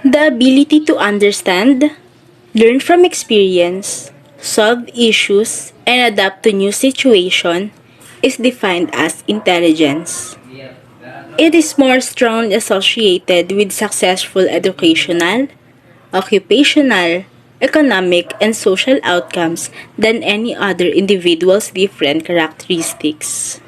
The ability to understand, learn from experience, solve issues, and adapt to new situations is defined as intelligence. It is more strongly associated with successful educational, occupational, economic, and social outcomes than any other individual's different characteristics.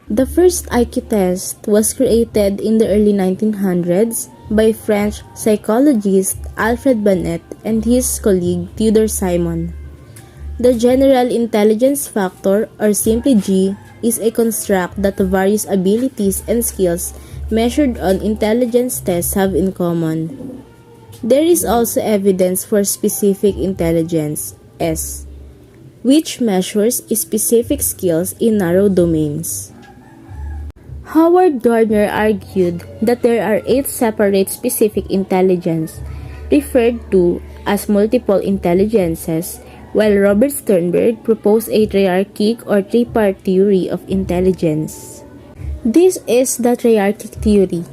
The first IQ test was created in the early 1900s by French psychologist Alfred Binet and his colleague Theodore Simon. The General Intelligence Factor, or simply G, is a construct that the various abilities and skills measured on intelligence tests have in common. There is also evidence for specific intelligence, S, which measures specific skills in narrow domains. Howard Gardner argued that there are 8 separate specific intelligence, referred to as multiple intelligences, while Robert Sternberg proposed a triarchic or three-part theory of intelligence. This is the triarchic theory.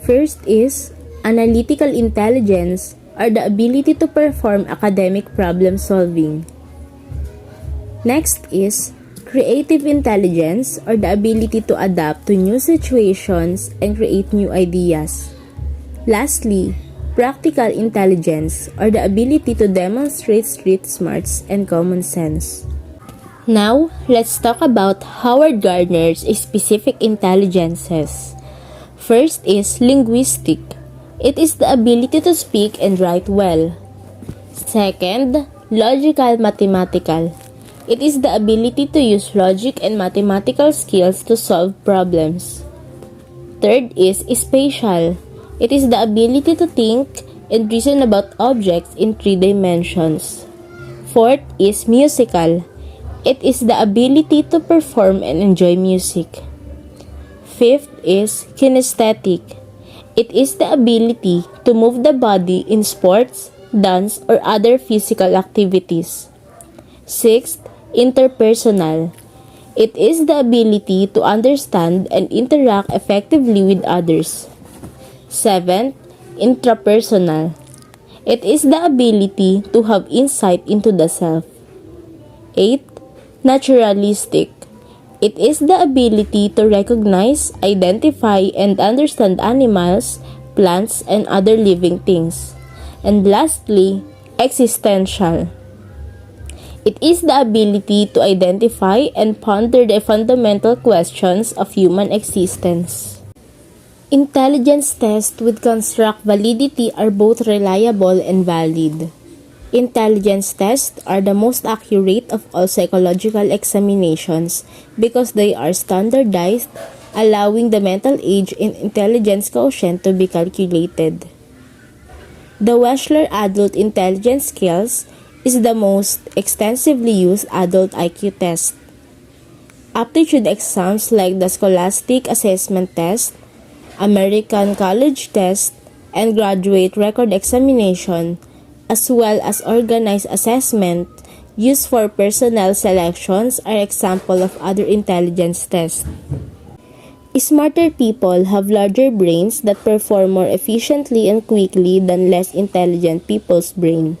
First is analytical intelligence, or the ability to perform academic problem solving. Next is creative intelligence, or the ability to adapt to new situations and create new ideas. Lastly, practical intelligence, or the ability to demonstrate street smarts and common sense. Now, let's talk about Howard Gardner's specific intelligences. First is linguistic. It is the ability to speak and write well. Second, logical mathematical. It is the ability to use logic and mathematical skills to solve problems. Third is spatial. It is the ability to think and reason about objects in 3 dimensions. Fourth is musical. It is the ability to perform and enjoy music. Fifth is kinesthetic. It is the ability to move the body in sports, dance, or other physical activities. Sixth, interpersonal. It is the ability to understand and interact effectively with others. Seventh, intrapersonal. It is the ability to have insight into the self. Eighth, naturalistic. It is the ability to recognize, identify, and understand animals, plants, and other living things. And lastly, existential. It is the ability to identify and ponder the fundamental questions of human existence. Intelligence tests with construct validity are both reliable and valid. Intelligence tests are the most accurate of all psychological examinations because they are standardized, allowing the mental age and intelligence quotient to be calculated. The Wechsler Adult Intelligence Scales is the most extensively used adult IQ test. Aptitude exams like the Scholastic Assessment Test, American College Test, and Graduate Record Examination, as well as organized assessment used for personnel selections, are examples of other intelligence tests. Smarter people have larger brains that perform more efficiently and quickly than less intelligent people's brain.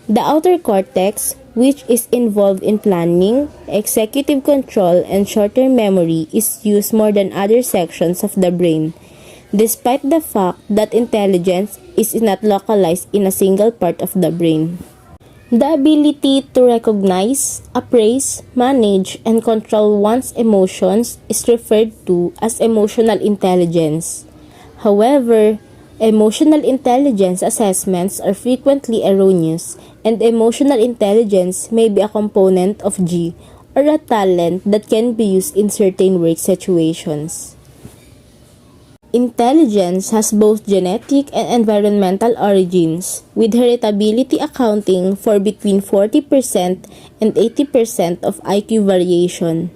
The outer cortex, which is involved in planning, executive control, and short-term memory, is used more than other sections of the brain, despite the fact that intelligence is not localized in a single part of the brain. The ability to recognize, appraise, manage, and control one's emotions is referred to as emotional intelligence. However, emotional intelligence assessments are frequently erroneous, and emotional intelligence may be a component of G, or a talent that can be used in certain work situations. Intelligence has both genetic and environmental origins, with heritability accounting for between 40% and 80% of IQ variation.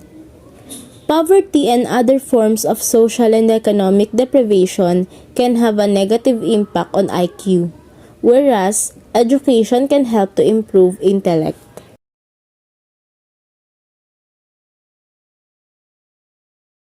Poverty and other forms of social and economic deprivation can have a negative impact on IQ, whereas education can help to improve intellect.